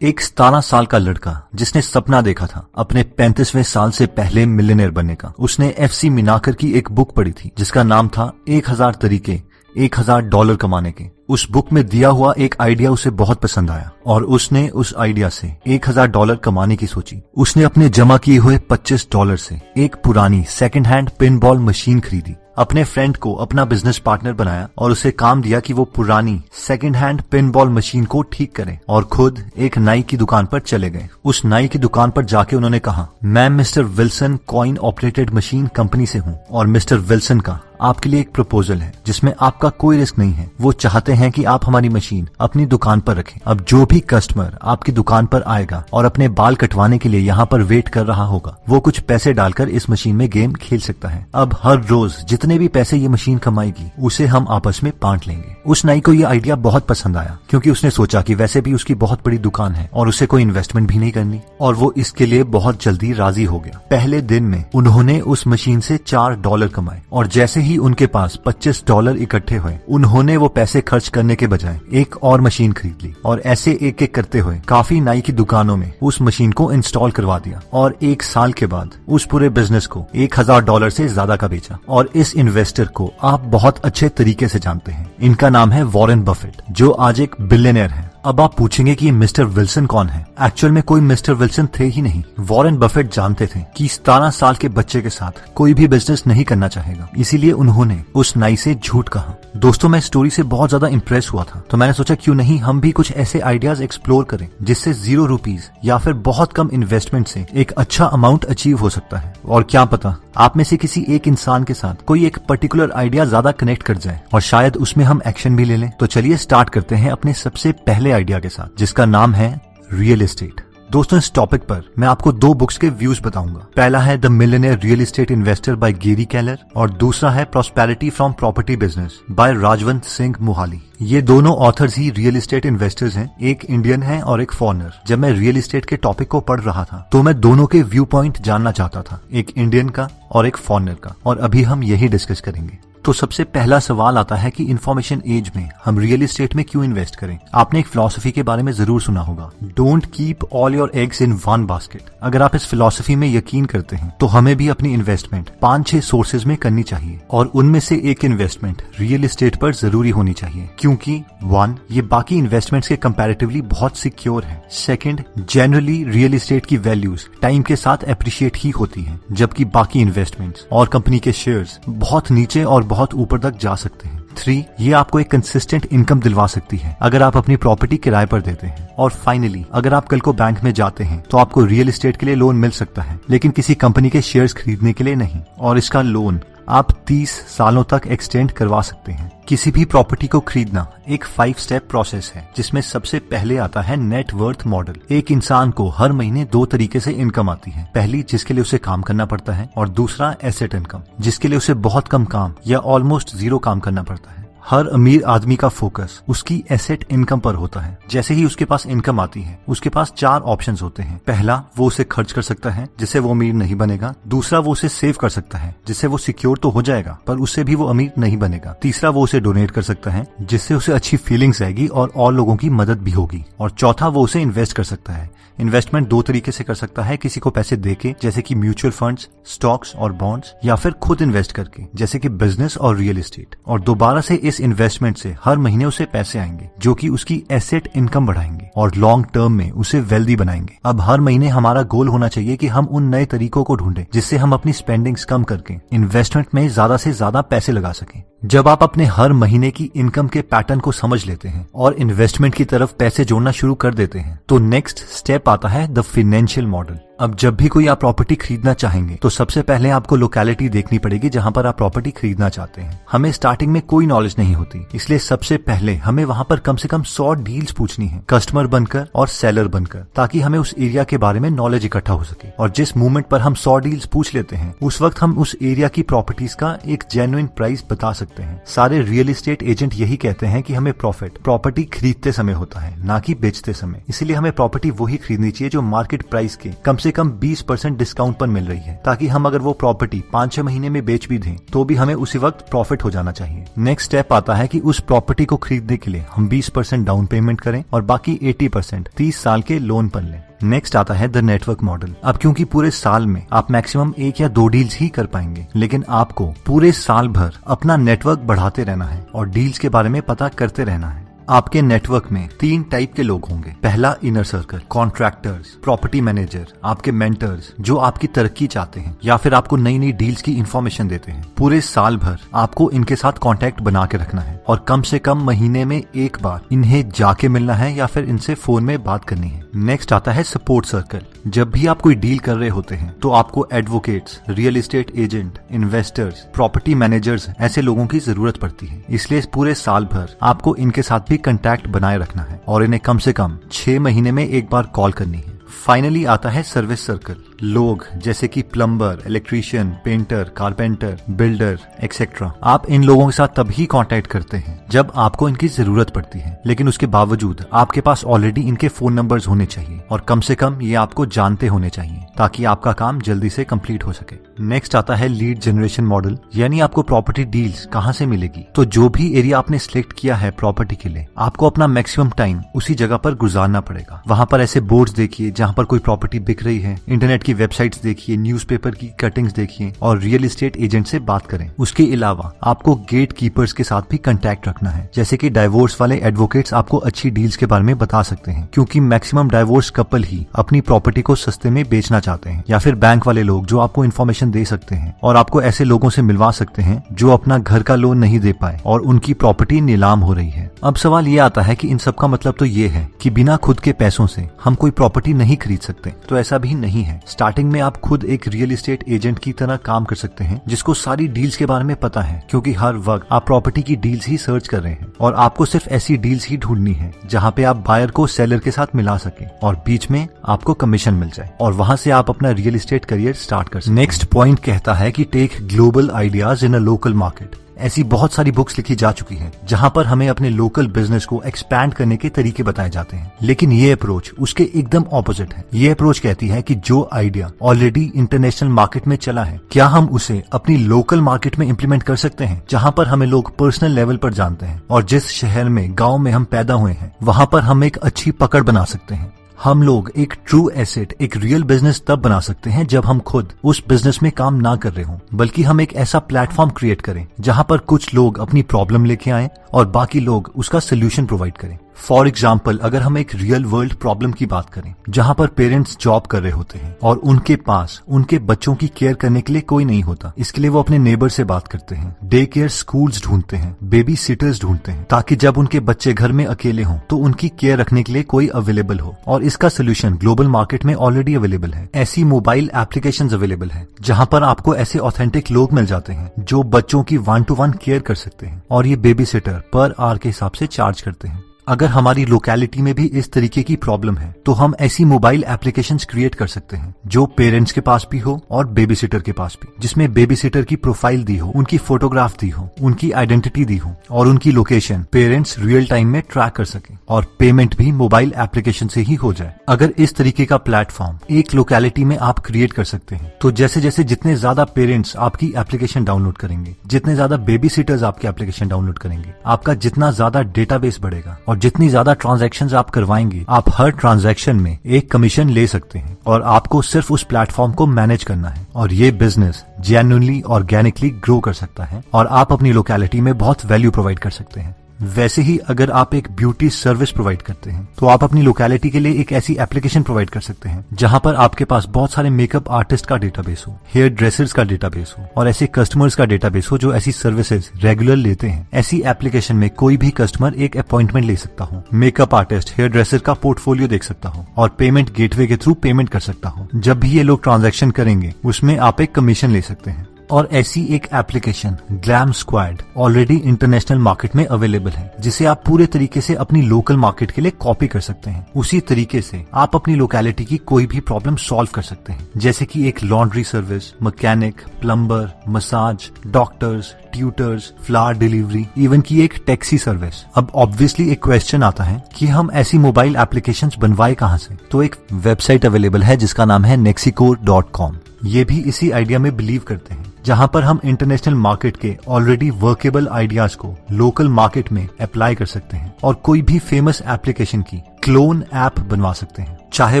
एक 17 साल का लड़का जिसने सपना देखा था अपने 35वें साल से पहले मिलियनेयर बनने का। उसने FC मिनाकर की एक बुक पढ़ी थी जिसका नाम था 1000 तरीके $1000 कमाने के। उस बुक में दिया हुआ एक आइडिया उसे बहुत पसंद आया और उसने उस आइडिया से $1000 कमाने की सोची। उसने अपने जमा किए हुए $25 से एक पुरानी second hand pin ball machine खरीदी, अपने फ्रेंड को अपना बिजनेस पार्टनर बनाया और उसे काम दिया कि वो पुरानी second hand pin ball machine को ठीक करे और खुद एक नाई की दुकान पर चले गए। उस नाई की दुकान पर जाके उन्होंने कहा, मैं mister Wilson coin operated machine company से हूँ और मिस्टर विल्सन का आपके लिए एक प्रपोजल है जिसमें आपका कोई रिस्क नहीं है। वो चाहते हैं कि आप हमारी मशीन अपनी दुकान पर रखें। अब जो भी कस्टमर आपकी दुकान पर आएगा और अपने बाल कटवाने के लिए यहाँ पर वेट कर रहा होगा, वो कुछ पैसे डालकर इस मशीन में गेम खेल सकता है। अब हर रोज जितने भी पैसे ये मशीन कमाएगी उसे हम आपस में बांट लेंगे। उस नाई को ये आइडिया बहुत पसंद आया क्योंकि उसने सोचा कि वैसे भी उसकी बहुत बड़ी दुकान है और उसे कोई इन्वेस्टमेंट भी नहीं करनी और वो इसके लिए बहुत जल्दी राजी हो गया। पहले दिन में उन्होंने उस मशीन से $4 कमाए और जैसे ही उनके पास $25 इकट्ठे हुए, उन्होंने वो पैसे खर्च करने के बजाय एक और मशीन खरीद ली और ऐसे एक एक करते हुए काफी नाई की दुकानों में उस मशीन को इंस्टॉल करवा दिया और 1 साल के बाद उस पूरे बिजनेस को $1000 से ज्यादा का बेचा। और इस इन्वेस्टर को आप बहुत अच्छे तरीके से जानते हैं। इनका नाम है वॉरेन बफेट, जो आज एक बिलियनियर है। अब आप पूछेंगे कि मिस्टर विल्सन कौन है? एक्चुअल में कोई मिस्टर विल्सन थे ही नहीं। वॉरेन बफेट जानते थे कि 17 साल के बच्चे के साथ कोई भी बिजनेस नहीं करना चाहेगा, इसीलिए उन्होंने उस नाई से झूठ कहा। दोस्तों, मैं स्टोरी से बहुत ज्यादा इंप्रेस हुआ था तो मैंने सोचा क्यों नहीं हम भी कुछ ऐसे आइडियाज एक्सप्लोर करें जिससे ₹0 या फिर बहुत कम इन्वेस्टमेंट से एक अच्छा अमाउंट अचीव हो सकता है। और क्या पता आप में से किसी एक इंसान के साथ कोई एक पर्टिकुलर आइडिया ज्यादा कनेक्ट कर जाए और शायद उसमें हम एक्शन भी ले लें। तो चलिए स्टार्ट करते हैं अपने सबसे पहले आइडिया के साथ, जिसका नाम है रियल एस्टेट। दोस्तों, इस टॉपिक पर मैं आपको 2 बुक्स के व्यूज बताऊंगा। पहला है the millionaire real estate investor by Gary Keller और दूसरा है prosperity from property business by Rajvant Singh Mohali. ये दोनों ऑथर्स ही रियल एस्टेट इन्वेस्टर्स हैं, एक इंडियन है और एक फॉरेनर। जब मैं रियल एस्टेट के टॉपिक को पढ़ रहा था तो मैं दोनों के व्यू पॉइंट जानना चाहता था, एक इंडियन का और एक फॉरेनर का, और अभी हम यही डिस्कस करेंगे। तो सबसे पहला सवाल आता है कि इंफॉर्मेशन एज में हम रियल एस्टेट में क्यों इन्वेस्ट करें। आपने एक फिलॉसफी के बारे में जरूर सुना होगा, don't keep all your eggs in one basket. अगर आप इस फिलॉसफी में यकीन करते हैं तो हमें भी अपनी इन्वेस्टमेंट 5-6 सोर्सेज में करनी चाहिए और उनमें से एक इन्वेस्टमेंट रियल एस्टेट पर जरूरी होनी चाहिए क्योंकि 1, ये बाकी इन्वेस्टमेंट्स के कंपैरेटिवली बहुत सिक्योर है। सेकंड, जनरली रियल एस्टेट की वैल्यूज टाइम के साथ एप्रिशिएट ही होती हैं, जबकि बाकी इन्वेस्टमेंट्स और कंपनी के शेयर्स बहुत नीचे और बहुत ऊपर तक जा सकते हैं। 3, ये आपको एक कंसिस्टेंट इनकम दिलवा सकती है अगर आप अपनी प्रॉपर्टी किराए पर देते हैं। और फाइनली, अगर आप कल को बैंक में जाते हैं तो आपको रियल एस्टेट के लिए लोन मिल सकता है, लेकिन किसी कंपनी के शेयर्स खरीदने के लिए नहीं, और इसका लोन आप 30 सालों तक एक्सटेंड करवा सकते हैं। किसी भी प्रॉपर्टी को खरीदना एक 5 स्टेप प्रोसेस है जिसमें सबसे पहले आता है नेट वर्थ मॉडल। एक इंसान को हर महीने 2 तरीके से इनकम आती है, पहली जिसके लिए उसे काम करना पड़ता है और दूसरा एसेट इनकम, जिसके लिए उसे बहुत कम काम या ऑलमोस्ट 0 काम करना पड़ता है। हर अमीर आदमी का फोकस उसकी एसेट इनकम पर होता है। जैसे ही उसके पास इनकम आती है उसके पास 4 ऑप्शंस होते हैं। पहला, वो उसे खर्च कर सकता है जिससे वो अमीर नहीं बनेगा। दूसरा, वो उसे सेव कर सकता है जिससे वो सिक्योर तो हो जाएगा पर उससे भी वो अमीर नहीं बनेगा। तीसरा, वो उसे डोनेट कर सकता है जिससे उसे अच्छी फीलिंग्स आएगी और लोगों की मदद भी होगी। और चौथा, वो उसे इन्वेस्ट कर सकता है। इन्वेस्टमेंट 2 तरीके से कर सकता है, किसी को पैसे देके जैसे कि म्यूचुअल फंड्स, स्टॉक्स और बॉन्ड्स, या फिर खुद इन्वेस्ट करके जैसे कि बिजनेस और रियल एस्टेट। और दोबारा से इस इन्वेस्टमेंट से हर महीने उसे पैसे आएंगे जो कि उसकी एसेट इनकम बढ़ाएंगे और लॉन्ग टर्म में उसे वेल्दी बनाएंगे। अब हर महीने हमारा गोल होना चाहिए कि हम उन नए तरीकों को ढूंढें जिससे हम अपनी स्पेंडिंग्स कम करके इन्वेस्टमेंट में ज्यादा से ज्यादा पैसे लगा सकें। जब आप अपने हर महीने की इनकम के पैटर्न को समझ लेते हैं और इन्वेस्टमेंट की तरफ पैसे जोड़ना शुरू कर देते हैं तो नेक्स्ट स्टेप आता है द फाइनेंशियल मॉडल। अब जब भी कोई आप प्रॉपर्टी खरीदना चाहेंगे तो सबसे पहले आपको लोकेलिटी देखनी पड़ेगी जहां पर आप प्रॉपर्टी खरीदना चाहते हैं। हमें स्टार्टिंग में कोई नॉलेज नहीं होती, इसलिए सबसे पहले हमें वहां पर कम से कम 100 डील्स पूछनी है, कस्टमर बनकर और सेलर बनकर, ताकि हमें उस एरिया के बारे में नॉलेज इकट्ठा हो सके। और जिस मोमेंट पर हम 100 डील्स पूछ लेते हैं उस वक्त हम उस एरिया की प्रॉपर्टीज का एक जेन्युइन प्राइस बता सकते हैं। सारे रियल एस्टेट एजेंट यही कहते हैं कि हमें प्रॉफिट प्रॉपर्टी खरीदते समय होता है, ना कि बेचते समय। इसीलिए हमें प्रॉपर्टी वही खरीदनी चाहिए जो मार्केट प्राइस के कम से कम 20% डिस्काउंट पर मिल रही है, ताकि हम अगर वो प्रॉपर्टी 5-6 महीने में बेच भी दें तो भी हमें उसी वक्त प्रॉफिट हो जाना चाहिए। नेक्स्ट स्टेप आता है कि उस प्रॉपर्टी को खरीदने के लिए हम 20% डाउन पेमेंट करें और बाकी 80% 30 साल के लोन पर लें। नेक्स्ट आता है द नेटवर्क मॉडल। अब क्योंकि पूरे साल में आप मैक्सिमम 1 या 2 डील्स ही कर पाएंगे, लेकिन आपको पूरे साल भर अपना नेटवर्क बढ़ाते रहना है और डील्स के बारे में पता करते रहना है। आपके नेटवर्क में 3 टाइप के लोग होंगे। पहला, inner circle, contractors, property manager, आपके मेंटर्स जो आपकी तरक्की चाहते हैं या फिर आपको नई नई डील्स की इंफॉर्मेशन देते हैं। पूरे साल भर आपको इनके साथ कांटेक्ट बना के रखना है और कम से कम महीने में 1 बार इन्हें जाके मिलना है या फिर इनसे फोन में बात करनी है। नेक्स्ट आता है सपोर्ट सर्कल। जब भी आप कोई डील कर रहे होते हैं तो आपको advocates, real estate agent, investors, property managers ऐसे लोगों की जरूरत पड़ती है। इसलिए पूरे साल भर आपको इनके साथ भी कांटेक्ट बनाए रखना है और इन्हें कम से कम 6 महीने में 1 बार कॉल करनी है। फाइनली आता है सर्विस सर्कल। लोग जैसे कि plumber, electrician, painter, carpenter, builder etcetera. आप इन लोगों के साथ तभी कांटेक्ट करते हैं जब आपको इनकी जरूरत पड़ती है, लेकिन उसके बावजूद आपके पास ऑलरेडी इनके फोन नंबर्स होने चाहिए और कम से कम ये आपको जानते होने चाहिए ताकि आपका काम जल्दी से कंप्लीट हो सके। नेक्स्ट आता है लीड जनरेशन मॉडल, यानी आपको प्रॉपर्टी डील्स कहाँ से मिलेगी। तो जो भी एरिया आपने सिलेक्ट किया है प्रॉपर्टी के लिए, आपको अपना मैक्सिमम टाइम उसी जगह पर गुजारना पड़ेगा। वहां पर ऐसे बोर्ड्स देखिए जहां पर कोई प्रॉपर्टी बिक रही है, इंटरनेट की वेबसाइट्स देखिए, न्यूज़पेपर की कटिंग्स देखिए और रियल एस्टेट एजेंट से बात करें। उसके अलावा आपको गेट कीपर्स के साथ भी कांटेक्ट रखना है, जैसे कि डाइवोर्स वाले एडवोकेट्स आपको अच्छी डील्स के बारे में बता सकते हैं, क्योंकि मैक्सिमम डाइवोर्स कपल ही अपनी प्रॉपर्टी को सस्ते में बेचना चाहते हैं। या फिर बैंक वाले लोग जो आपको इन्फॉर्मेशन दे सकते हैं और आपको ऐसे लोगों से मिलवा सकते हैं जो अपना घर का लोन नहीं दे पाए और उनकी प्रॉपर्टी नीलाम हो रही है। अब सवाल ये आता है कि इन सब का मतलब तो ये है कि बिना खुद के पैसों से हम कोई प्रॉपर्टी नहीं खरीद सकते। तो ऐसा भी नहीं है। स्टार्टिंग में आप खुद एक रियल एस्टेट एजेंट की तरह काम कर सकते हैं, जिसको सारी डील्स के बारे में पता है, क्योंकि हर वक्त आप प्रॉपर्टी की डील्स ही सर्च कर रहे हैं और आपको सिर्फ ऐसी डील्स ही ढूंढनी है जहाँ पे आप बायर को सेलर के साथ मिला सके और बीच में आपको कमीशन मिल जाए और वहां से आप अपना रियल एस्टेट करियर स्टार्ट कर सकें। नेक्स्ट पॉइंट कहता है कि take global ideas in a local market. ऐसी बहुत सारी बुक्स लिखी जा चुकी हैं जहां पर हमें अपने लोकल बिजनेस को एक्सपैंड करने के तरीके बताए जाते हैं, लेकिन ये अप्रोच उसके एकदम ऑपोजिट है। ये अप्रोच कहती है कि जो आइडिया ऑलरेडी इंटरनेशनल मार्केट में चला है, क्या हम उसे अपनी लोकल मार्केट में इम्प्लीमेंट कर सकते हैं, जहां पर हमें लोग पर्सनल लेवल पर जानते हैं और जिस शहर में, गाँव में हम पैदा हुए हैं, वहां पर हम एक अच्छी पकड़ बना सकते हैं। हम लोग एक ट्रू एसेट, एक रियल बिजनेस तब बना सकते हैं जब हम खुद उस बिजनेस में काम ना कर रहे हों, बल्कि हम एक ऐसा प्लेटफॉर्म क्रिएट करें जहां पर कुछ लोग अपनी प्रॉब्लम लेके आए और बाकी लोग उसका सोल्यूशन प्रोवाइड करें। फॉर एग्जाम्पल, अगर हम एक रियल वर्ल्ड प्रॉब्लम की बात करें जहां पर पेरेंट्स जॉब कर रहे होते हैं और उनके पास उनके बच्चों की केयर करने के लिए कोई नहीं होता, इसके लिए वो अपने नेबर से बात करते हैं, डे केयर स्कूल्स ढूंढते हैं, बेबी सिटर्स ढूंढते हैं, ताकि जब उनके बच्चे घर में अकेले हों तो उनकी केयर रखने के लिए कोई अवेलेबल हो। और इसका सोल्यूशन ग्लोबल मार्केट में ऑलरेडी अवेलेबल है। ऐसी मोबाइल एप्लीकेशंस अवेलेबल है जहां पर आपको ऐसे ऑथेंटिक लोग मिल जाते हैं जो बच्चों की 1-to-1 केयर कर सकते हैं और ये बेबी सिटर पर आवर के हिसाब से चार्ज करते हैं। अगर हमारी लोकेलिटी में भी इस तरीके की प्रॉब्लम है तो हम ऐसी मोबाइल एप्लीकेशंस क्रिएट कर सकते हैं जो पेरेंट्स के पास भी हो और बेबी सिटर के पास भी, जिसमें बेबी सिटर की प्रोफाइल दी हो, उनकी फोटोग्राफ दी हो, उनकी आइडेंटिटी दी हो और उनकी लोकेशन पेरेंट्स रियल टाइम में ट्रैक कर सके और पेमेंट भी मोबाइल एप्लीकेशन से ही हो जाए। अगर इस तरीके का प्लेटफॉर्म एक लोकेलिटी में आप क्रिएट कर सकते हैं तो जैसे जैसे जितने ज्यादा पेरेंट्स आपकी एप्लीकेशन डाउनलोड करेंगे, जितने ज्यादा बेबी सिटर्स आपकी एप्लीकेशन डाउनलोड करेंगे, आपका जितना ज्यादा डेटाबेस बढ़ेगा और जितनी ज्यादा ट्रांजैक्शंस आप करवाएंगे, आप हर ट्रांजैक्शन में एक कमीशन ले सकते हैं और आपको सिर्फ उस प्लेटफॉर्म को मैनेज करना है और ये बिजनेस जेन्युइनली ऑर्गेनिकली ग्रो कर सकता है और आप अपनी लोकेलिटी में बहुत वैल्यू प्रोवाइड कर सकते हैं। वैसे ही अगर आप एक ब्यूटी सर्विस प्रोवाइड करते हैं तो आप अपनी लोकेलिटी के लिए एक ऐसी एप्लीकेशन प्रोवाइड कर सकते हैं जहां पर आपके पास बहुत सारे मेकअप आर्टिस्ट का डेटाबेस हो, हेयर ड्रेसर्स का डेटाबेस हो और ऐसे कस्टमर्स का डेटाबेस हो जो ऐसी सर्विसेज रेगुलर लेते हैं। ऐसी एप्लीकेशन में कोई भी कस्टमर एक अपॉइंटमेंट ले सकता हो, मेकअप आर्टिस्ट, हेयर ड्रेसर का पोर्टफोलियो देख सकता हो और पेमेंट गेटवे के थ्रू पेमेंट कर सकता हो। जब भी ये लोग ट्रांजैक्शन करेंगे उसमें आप एक कमीशन ले सकते हैं। और ऐसी एक application glam squad already international market में अवेलेबल है, जिसे आप पूरे तरीके से अपनी लोकल मार्केट के लिए कॉपी कर सकते हैं। उसी तरीके से आप अपनी लोकेलिटी की कोई भी प्रॉब्लम सॉल्व कर सकते हैं, जैसे कि एक laundry service, mechanic, plumber, massage, doctors, tutors, flower delivery, even की एक टैक्सी सर्विस। अब ऑब्वियसली एक क्वेश्चन आता है कि हम ऐसी मोबाइल एप्लीकेशंस बनवाए कहां से? तो एक वेबसाइट अवेलेबल है जिसका नाम है nexicore.com। ये भी इसी आइडिया में बिलीव करते हैं, जहां पर हम इंटरनेशनल मार्केट के ऑलरेडी वर्केबल आइडियाज को लोकल मार्केट में अप्लाई कर सकते हैं और कोई भी फेमस एप्लीकेशन की क्लोन ऐप बनवा सकते हैं, चाहे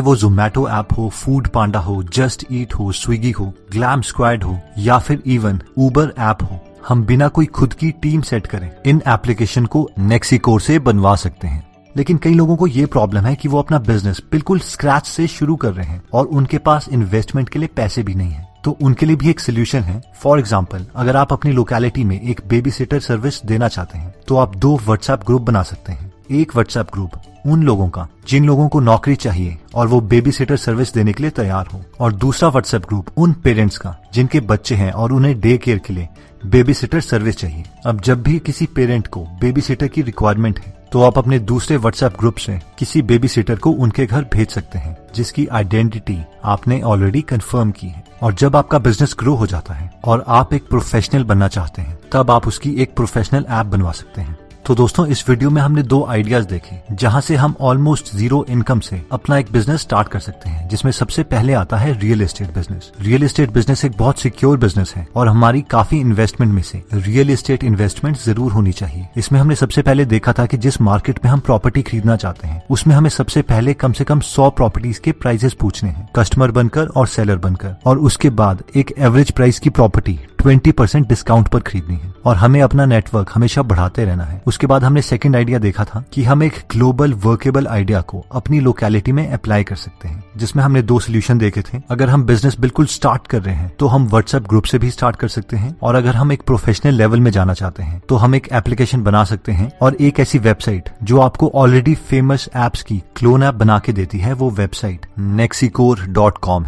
वो जोमैटो ऐप हो, फूड पांडा हो, जस्ट ईट हो, स्विगी हो, ग्लैम स्क्वाड हो या फिर इवन उबर ऐप हो। हम बिना कोई खुद की टीम सेट करें इन एप्लीकेशन को नेक्सिकोर से बनवा सकते हैं। लेकिन कई लोगों को ये प्रॉब्लम है कि वो अपना बिजनेस बिल्कुल स्क्रैच से शुरू कर रहे हैं और उनके पास इन्वेस्टमेंट के लिए पैसे भी नहीं है। तो उनके लिए भी एक सोल्यूशन है। फॉर एग्जाम्पल, अगर आप अपनी लोकेलिटी में एक बेबी सिटर सर्विस देना चाहते हैं तो आप 2 व्हाट्सएप ग्रुप बना सकते हैं। एक व्हाट्सएप ग्रुप उन लोगों का जिन लोगों को नौकरी चाहिए और वो बेबी सिटर सर्विस देने के लिए तैयार हो, और दूसरा व्हाट्सएप ग्रुप उन पेरेंट्स का जिनके बच्चे हैं और उन्हें डे केयर के लिए बेबी सिटर सर्विस चाहिए। अब जब भी किसी पेरेंट को बेबी सिटर की रिक्वायरमेंट है तो आप अपने दूसरे व्हाट्सएप ग्रुप से किसी बेबी सिटर को उनके घर भेज सकते हैं, जिसकी आइडेंटिटी आपने ऑलरेडी कंफर्म की है। और जब आपका बिजनेस ग्रो हो जाता है और आप एक प्रोफेशनल बनना चाहते हैं, तब आप उसकी एक प्रोफेशनल ऐप बनवा सकते हैं। तो दोस्तों, इस वीडियो में हमने 2 आइडियाज देखे जहां से हम ऑलमोस्ट 0 इनकम से अपना एक बिजनेस स्टार्ट कर सकते हैं, जिसमें सबसे पहले आता है real estate business. Real estate business एक बहुत सिक्योर बिजनेस है और हमारी काफी इन्वेस्टमेंट में से रियल एस्टेट इन्वेस्टमेंट जरूर होनी चाहिए। इसमें हमने सबसे पहले देखा था कि जिस मार्केट में हम प्रॉपर्टी खरीदना चाहते हैं उसमें हमें सबसे पहले कम से कम 100 प्रॉपर्टीज के प्राइसेस पूछने हैं, कस्टमर बनकर और सेलर बनकर, और उसके बाद एक एवरेज प्राइस की प्रॉपर्टी 20% डिस्काउंट पर खरीदनी है और हमें अपना नेटवर्क हमेशा बढ़ाते रहना है। उसके बाद हमने सेकंड आइडिया देखा था कि हम एक ग्लोबल वर्केबल आइडिया को अपनी लोकेलिटी में अप्लाई कर सकते हैं, जिसमें हमने 2 सोल्यूशन देखे थे। अगर हम बिजनेस बिल्कुल स्टार्ट कर रहे हैं तो हम व्हाट्सएप ग्रुप से भी स्टार्ट कर सकते हैं, और अगर हम एक प्रोफेशनल लेवल में जाना चाहते हैं तो हम एक एप्लीकेशन बना सकते हैं और एक ऐसी वेबसाइट जो आपको ऑलरेडी फेमस एप्स की क्लोन ऐप बना के देती है, वो वेबसाइट nexicore.com है।